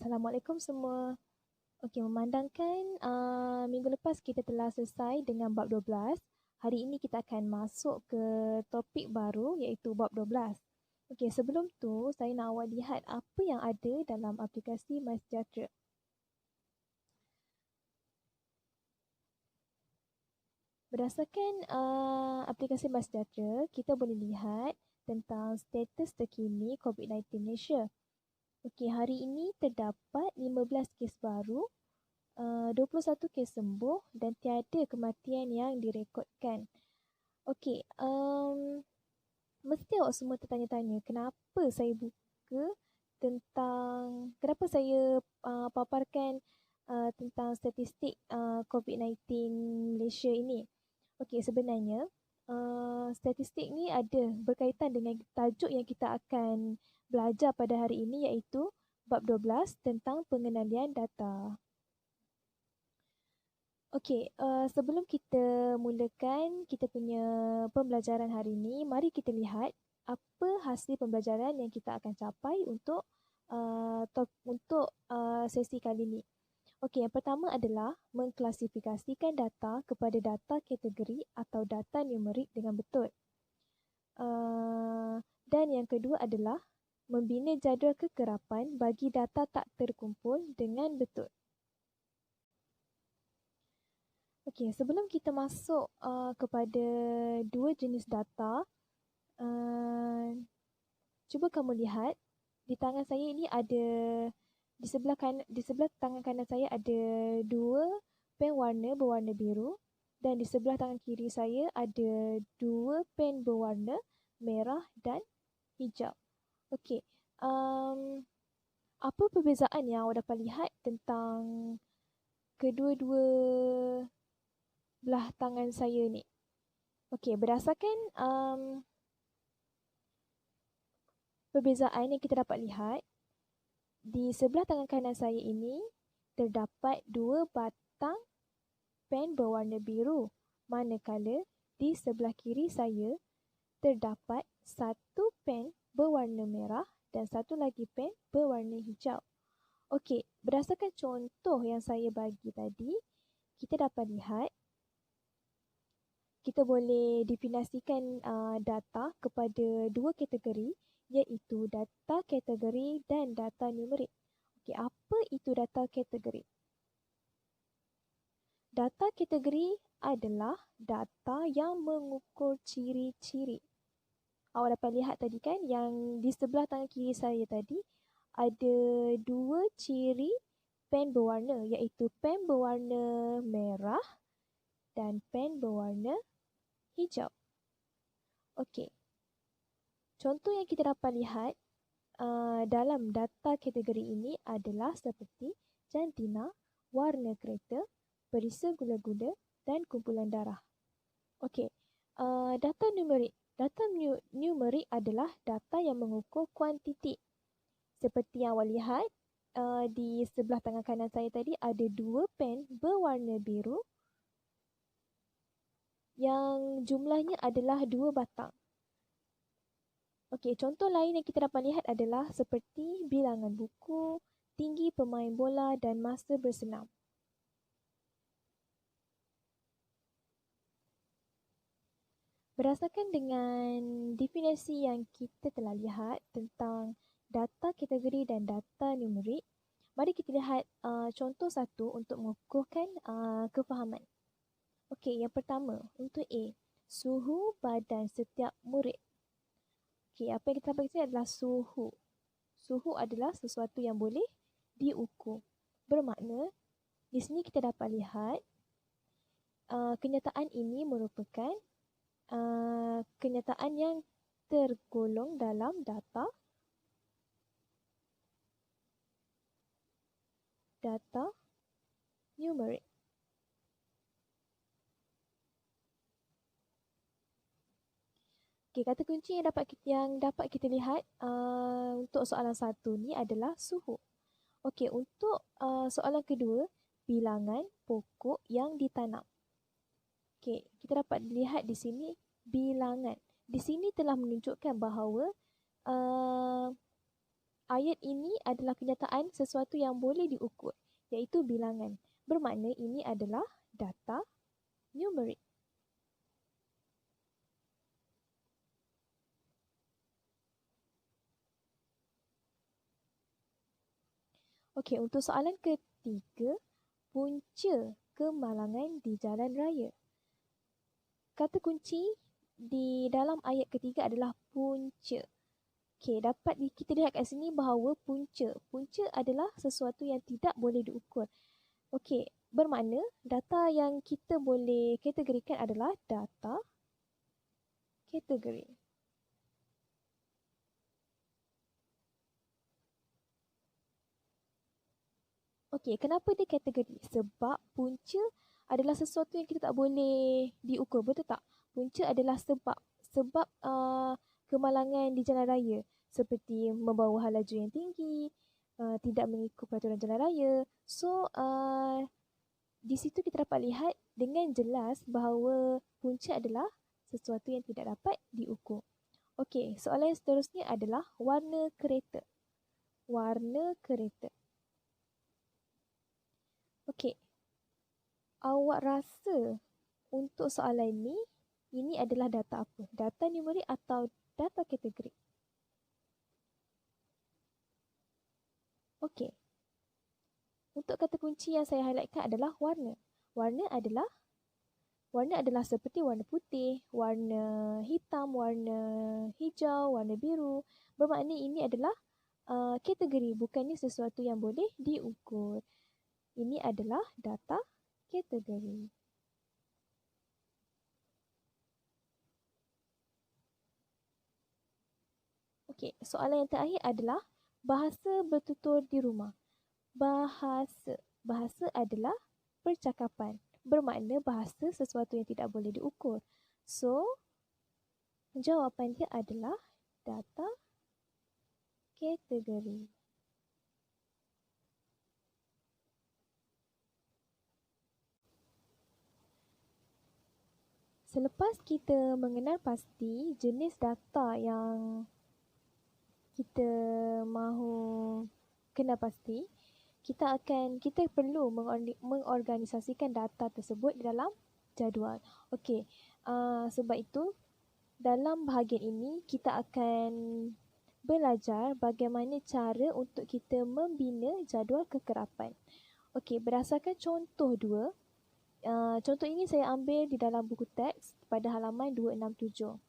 Assalamualaikum semua. Okey, memandangkan minggu lepas kita telah selesai dengan bab 12, hari ini kita akan masuk ke topik baru iaitu bab 12. Okey, sebelum tu saya nak awak lihat apa yang ada dalam aplikasi MySejahtera. Berdasarkan aplikasi MySejahtera, kita boleh lihat tentang status terkini COVID-19 Malaysia. Okey, hari ini terdapat 15 kes baru, 21 kes sembuh dan tiada kematian yang direkodkan. Okey, mesti awak semua tertanya-tanya kenapa saya buka tentang, kenapa saya paparkan tentang statistik COVID-19 Malaysia ini. Okey, sebenarnya statistik ni ada berkaitan dengan tajuk yang kita akan belajar pada hari ini iaitu bab 12 tentang pengendalian data. Okey, sebelum kita mulakan kita punya pembelajaran hari ini, mari kita lihat apa hasil pembelajaran yang kita akan capai untuk sesi kali ini. Okey, yang pertama adalah mengklasifikasikan data kepada data kategori atau data numerik dengan betul. Dan yang kedua adalah membina jadual kekerapan bagi data tak terkumpul dengan betul. Okey, sebelum kita masuk kepada dua jenis data, cuba kamu lihat di tangan saya ini ada di sebelah tangan kanan saya ada dua pen warna berwarna biru dan di sebelah tangan kiri saya ada dua pen berwarna merah dan hijau. Okey, apa perbezaan yang awak dapat lihat tentang kedua-dua belah tangan saya ni? Okey, berdasarkan perbezaan yang kita dapat lihat, di sebelah tangan kanan saya ini terdapat dua batang pen berwarna biru, manakala di sebelah kiri saya terdapat satu pen berwarna merah dan satu lagi pen berwarna hijau. Okey, berdasarkan contoh yang saya bagi tadi, kita dapat lihat kita boleh definisikan data kepada dua kategori iaitu data kategori dan data numerik. Okey, apa itu data kategori? Data kategori adalah data yang mengukur ciri-ciri. Awak dapat lihat tadi kan yang di sebelah tangan kiri saya tadi ada dua ciri pen berwarna iaitu pen berwarna merah dan pen berwarna hijau. Okey. Contoh yang kita dapat lihat dalam data kategori ini adalah seperti jantina, warna kereta, perisa gula-gula dan kumpulan darah. Okey, data numerik. Data numerik adalah data yang mengukur kuantiti. Seperti yang awak lihat di sebelah tangan kanan saya tadi ada dua pen berwarna biru yang jumlahnya adalah 2 batang. Okey, contoh lain yang kita dapat lihat adalah seperti bilangan buku, tinggi pemain bola dan masa bersenam. Berdasarkan dengan definisi yang kita telah lihat tentang data kategori dan data numerik, mari kita lihat contoh satu untuk mengukuhkan kefahaman. Okey, yang pertama untuk A, suhu badan setiap murid. Okey, apa yang kita dapat sini adalah suhu. Suhu adalah sesuatu yang boleh diukur. Bermakna, di sini kita dapat lihat kenyataan ini merupakan kenyataan yang tergolong dalam data numerik. Okey, kata kunci yang dapat kita lihat untuk soalan satu ni adalah suhu. Okey, untuk soalan kedua, bilangan pokok yang ditanam. Okey, kita dapat lihat di sini bilangan. Di sini telah menunjukkan bahawa ayat ini adalah kenyataan sesuatu yang boleh diukur, iaitu bilangan. Bermakna ini adalah data numerik. Okey, untuk soalan ketiga, punca kemalangan di jalan raya. Kata kunci di dalam ayat ketiga adalah punca. Okey, dapat kita lihat kat sini bahawa punca adalah sesuatu yang tidak boleh diukur. Okey, bermakna data yang kita boleh kategorikan adalah data kategori. Okey, kenapa dia kategori? Sebab punca adalah sesuatu yang kita tak boleh diukur, betul tak? Punca adalah sebab kemalangan di jalan raya, seperti membawa hal laju yang tinggi, tidak mengikut peraturan jalan raya. So, di situ kita dapat lihat dengan jelas bahawa punca adalah sesuatu yang tidak dapat diukur. Okey, soalan seterusnya adalah warna kereta. Warna kereta. Okey, awak rasa untuk soalan ini adalah data apa? Data numerik atau data kategori? Okey, untuk kata kunci yang saya highlightkan adalah warna. Warna adalah seperti warna putih, warna hitam, warna hijau, warna biru. Bermakna ini adalah kategori, bukannya sesuatu yang boleh diukur. Ini adalah data kategori. Okey, soalan yang terakhir adalah bahasa bertutur di rumah. Bahasa adalah percakapan. Bermakna bahasa sesuatu yang tidak boleh diukur. So, jawapan dia adalah data kategori. Selepas kita mengenal pasti jenis data yang kita mahu kenal pasti, kita perlu mengorganisasikan data tersebut dalam jadual. Okey, sebab itu dalam bahagian ini kita akan belajar bagaimana cara untuk kita membina jadual kekerapan. Okey, berdasarkan contoh 2, contoh ini saya ambil di dalam buku teks pada halaman 267.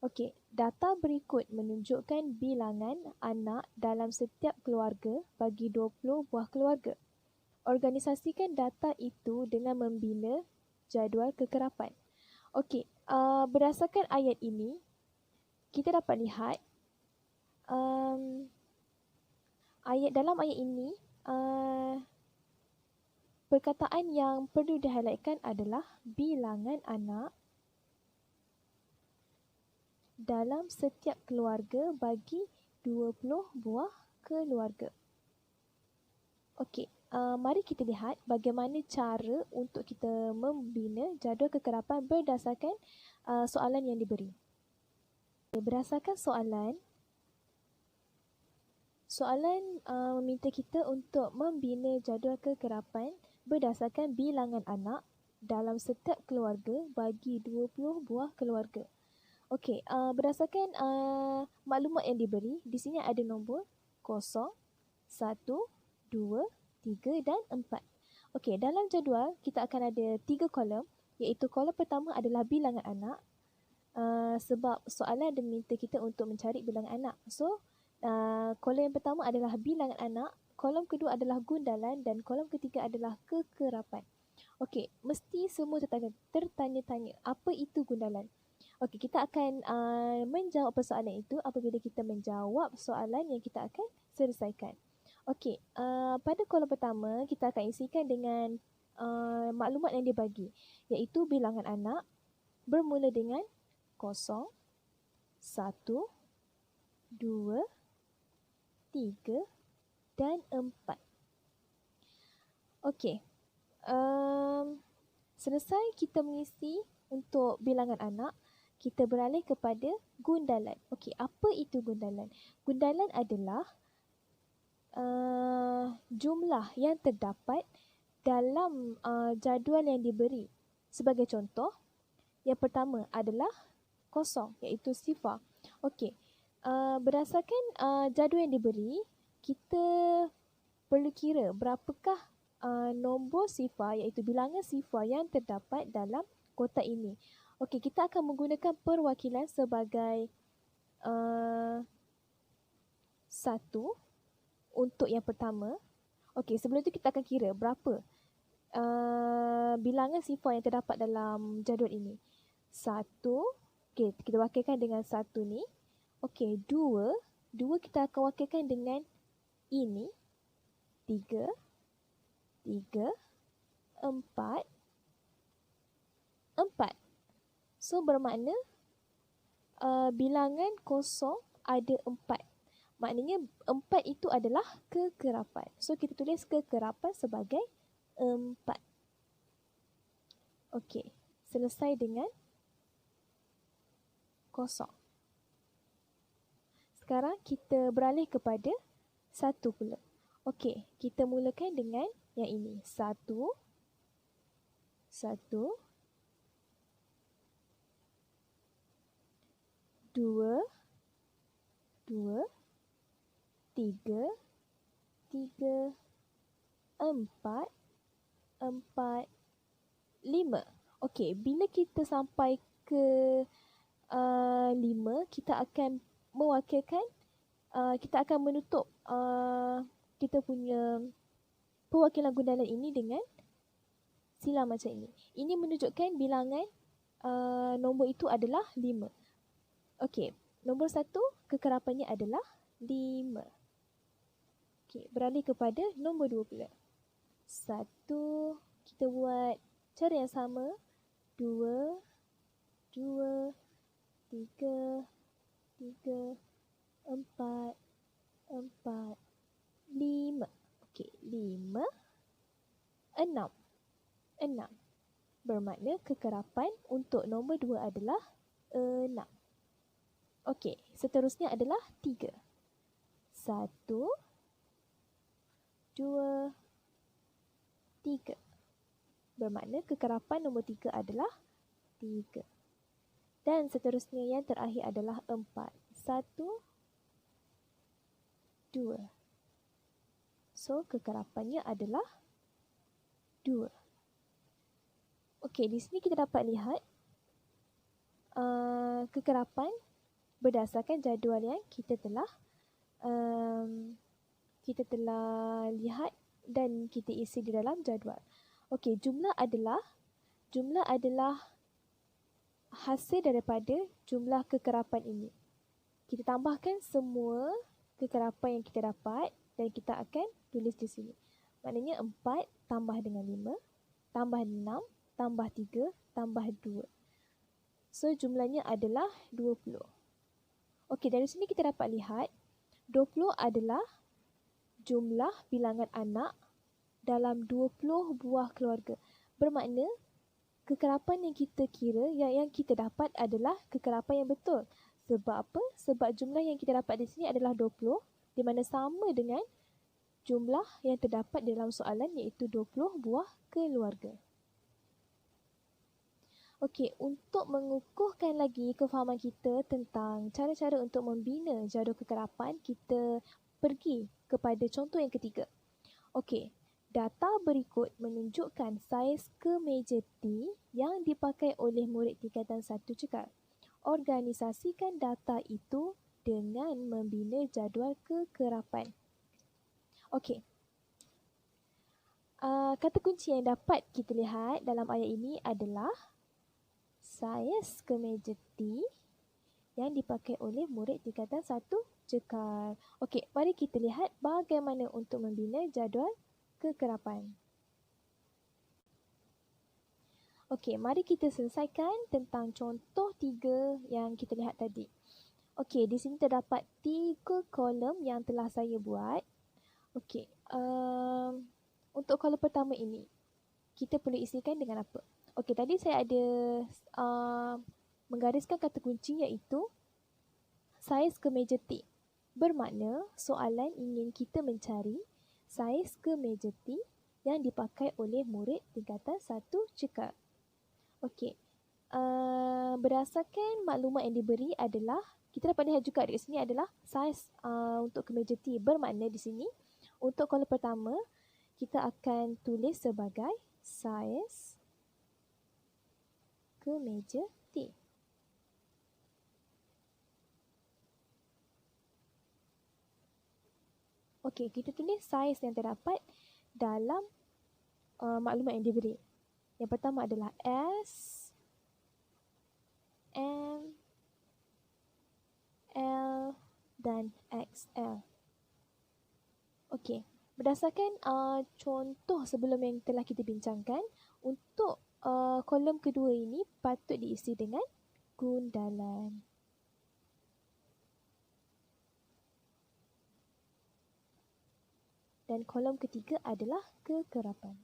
Okey, data berikut menunjukkan bilangan anak dalam setiap keluarga bagi 20 buah keluarga. Organisasikan data itu dengan membina jadual kekerapan. Okey, berdasarkan ayat ini, kita dapat lihat dalam ayat ini, perkataan yang perlu di-highlightkan adalah bilangan anak dalam setiap keluarga bagi 20 buah keluarga. Okey, mari kita lihat bagaimana cara untuk kita membina jadual kekerapan berdasarkan soalan yang diberi. Berdasarkan soalan meminta kita untuk membina jadual kekerapan berdasarkan bilangan anak dalam setiap keluarga bagi 20 buah keluarga. Okey, berdasarkan maklumat yang diberi, di sini ada nombor 0, 1, 2, 3 dan 4. Okey, dalam jadual kita akan ada 3 kolom, iaitu kolom pertama adalah bilangan anak, sebab soalan ada meminta kita untuk mencari bilangan anak. So, kolom yang pertama adalah bilangan anak, kolom kedua adalah gundalan dan kolom ketiga adalah kekerapan. Okey, mesti semua tertanya-tanya apa itu gundalan. Okey, kita akan menjawab persoalan itu apabila kita menjawab soalan yang kita akan selesaikan. Okey, pada kolom pertama kita akan isikan dengan maklumat yang dibagi, iaitu bilangan anak bermula dengan 0, 1, 2, 3 dan 4. Okey, selesai kita mengisi untuk bilangan anak, kita beralih kepada gundalan. Okey, apa itu gundalan? Gundalan adalah jumlah yang terdapat dalam jadual yang diberi. Sebagai contoh, yang pertama adalah kosong, iaitu sifar. Okey, berdasarkan jadual yang diberi, kita perlu kira berapakah nombor sifar, iaitu bilangan sifar yang terdapat dalam kotak ini. Okey, kita akan menggunakan perwakilan sebagai 1 untuk yang pertama. Okey, sebelum itu kita akan kira berapa bilangan sifar yang terdapat dalam jadual ini. 1, okey, kita wakilkan dengan 1 ni. Okey, 2 kita akan wakilkan dengan ini. 3, 4. So, bermakna bilangan kosong ada 4. Maknanya 4 itu adalah kekerapan. So, kita tulis kekerapan sebagai 4. Okey, selesai dengan kosong. Sekarang kita beralih kepada 1 pula. Okey, kita mulakan dengan yang ini. 1, 2, 3, 4, 5. Okey, bila kita sampai ke 5, kita akan mewakilkan, kita akan menutup kita punya perwakilan gundalan ini dengan silang macam ini. Ini menunjukkan bilangan nombor itu adalah 5. Okey, nombor 1 kekerapannya adalah 5. Okey, beralih kepada nombor 2 pula. 1, kita buat cara yang sama. 2, 3, 4, 5. Okey, 5, 6. Bermakna kekerapan untuk nombor 2 adalah 6. Okey, seterusnya adalah 3. 1, 2, 3. Bermakna kekerapan nombor 3 adalah 3. Dan seterusnya yang terakhir adalah 4. 1, 2. So, kekerapannya adalah 2. Okey, di sini kita dapat lihat kekerapan berdasarkan jadual yang kita telah lihat dan kita isi di dalam jadual. Okey, jumlah adalah hasil daripada jumlah kekerapan ini. Kita tambahkan semua kekerapan yang kita dapat dan kita akan tulis di sini. Maknanya 4 tambah dengan 5, tambah 6, tambah 3, tambah 2. So, jumlahnya adalah 20. Okey, dari sini kita dapat lihat 20 adalah jumlah bilangan anak dalam 20 buah keluarga. Bermakna kekerapan yang kita kira, yang kita dapat adalah kekerapan yang betul. Sebab apa? Sebab jumlah yang kita dapat di sini adalah 20, di mana sama dengan jumlah yang terdapat dalam soalan, iaitu 20 buah keluarga. Okey, untuk mengukuhkan lagi kefahaman kita tentang cara-cara untuk membina jadual kekerapan, kita pergi kepada contoh yang ketiga. Okey, data berikut menunjukkan saiz kemeja T yang dipakai oleh murid tingkatan 1 cekal. Organisasikan data itu dengan membina jadual kekerapan. Okey. Kata kunci yang dapat kita lihat dalam ayat ini adalah saiz kemeja T yang dipakai oleh murid tingkatan 1 cekal. Okey, mari kita lihat bagaimana untuk membina jadual kekerapan. Okey, mari kita selesaikan tentang contoh 3 yang kita lihat tadi. Okey, di sini terdapat 3 kolom yang telah saya buat. Okey, untuk kolom pertama ini, kita perlu isikan dengan apa? Okey, tadi saya ada menggariskan kata kunci, iaitu saiz kemeja T. Bermakna soalan ingin kita mencari saiz kemeja T yang dipakai oleh murid tingkatan 1 cekak. Okey. Berdasarkan maklumat yang diberi adalah, kita dapat lihat juga di sini adalah saiz untuk kemeja T. Bermakna di sini untuk kolom pertama kita akan tulis sebagai saiz kemeja T. Okey, kita tulis saiz yang terdapat dalam maklumat yang diberi. Yang pertama adalah S, M, L dan XL. Okey, berdasarkan contoh sebelum yang telah kita bincangkan, untuk kolom kedua ini patut diisi dengan gundalan. Dan kolom ketiga adalah kekerapan.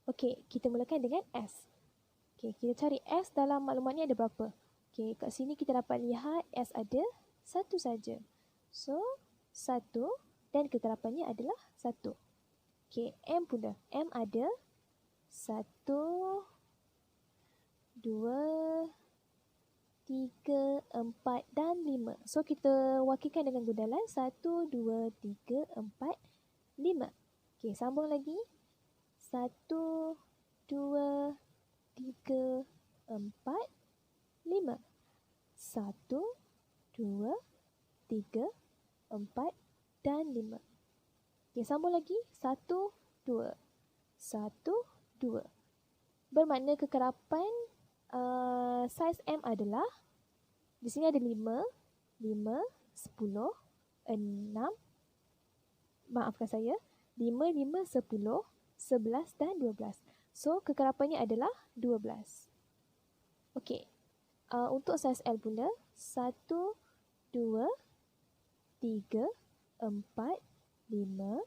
Okey, kita mulakan dengan S. Okey, kita cari S dalam maklumat ni ada berapa? Okey, kat sini kita dapat lihat S ada satu saja. So, 1 dan kekerapannya adalah 1. Okey, M pula. M ada 1, 2, 3, 4 dan 5. So, kita wakilkan dengan gundalan 1, 2, 3, 4, 5. Okey, sambung lagi. 1, 2, 3, 4, 5. 1, 2, 3, 4 dan 5. Okey, sambung lagi. 1, 2. 1, 2. Bermakna kekerapan saiz M adalah, di sini ada 5, 10, 6, maafkan saya, 5, 5, 10, 11 dan 12. So, kekerapannya adalah 12. Okey, untuk saiz L pula, 1, 2, 3, 4, 5.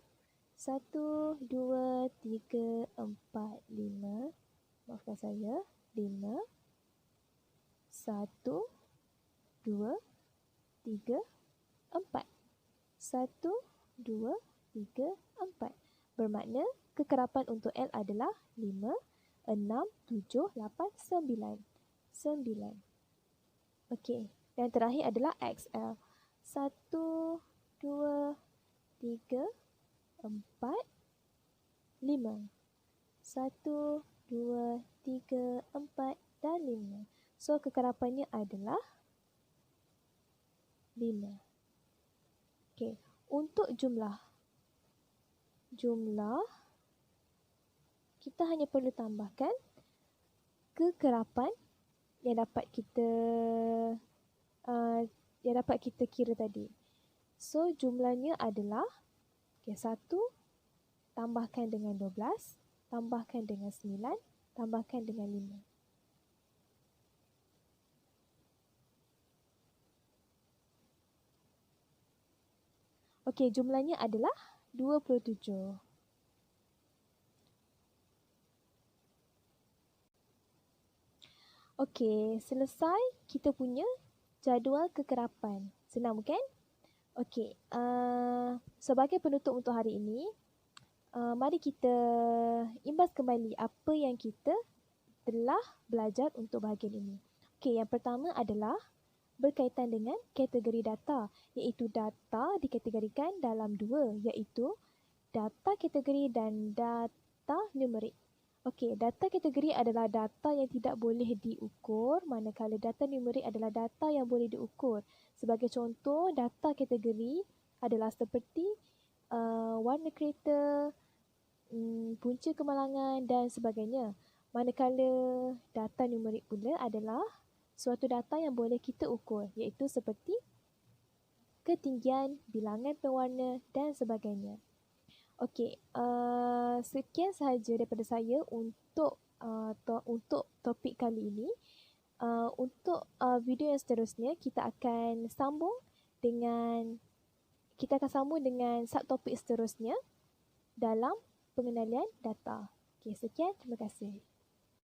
1, 2, 3, 4, 5. Maafkan saya, 5. 1, 2, 3, 4. 1, 2, 3, 4. Bermakna kekerapan untuk L adalah 5, 6, 7, 8, 9. 9. Okey, dan terakhir adalah XL. 1, 2, 3, 4, 5. 1, 2, 3, 4 dan 5. So, kekerapannya adalah 5. Okey, untuk jumlah. Jumlah, kita hanya perlu tambahkan kekerapan yang dapat kita kira tadi. So, jumlahnya adalah 1 tambahkan dengan 12, tambahkan dengan 9, tambahkan dengan 5. Okey, jumlahnya adalah 27. Okey, selesai kita punya jadual kekerapan. Senang bukan? Okey, sebagai penutup untuk hari ini, mari kita imbas kembali apa yang kita telah belajar untuk bahagian ini. Okey, yang pertama adalah berkaitan dengan kategori data, iaitu data dikategorikan dalam dua, iaitu data kategori dan data numerik. Okey, data kategori adalah data yang tidak boleh diukur, manakala data numerik adalah data yang boleh diukur. Sebagai contoh, data kategori adalah seperti warna kereta, punca kemalangan dan sebagainya. Manakala data numerik pula adalah suatu data yang boleh kita ukur, iaitu seperti ketinggian, bilangan pewarna dan sebagainya. Okey, sekian sahaja daripada saya untuk topik kali ini. Untuk video yang seterusnya, kita akan sambung dengan subtopik seterusnya dalam pengenalan data. Okey, sekian, terima kasih.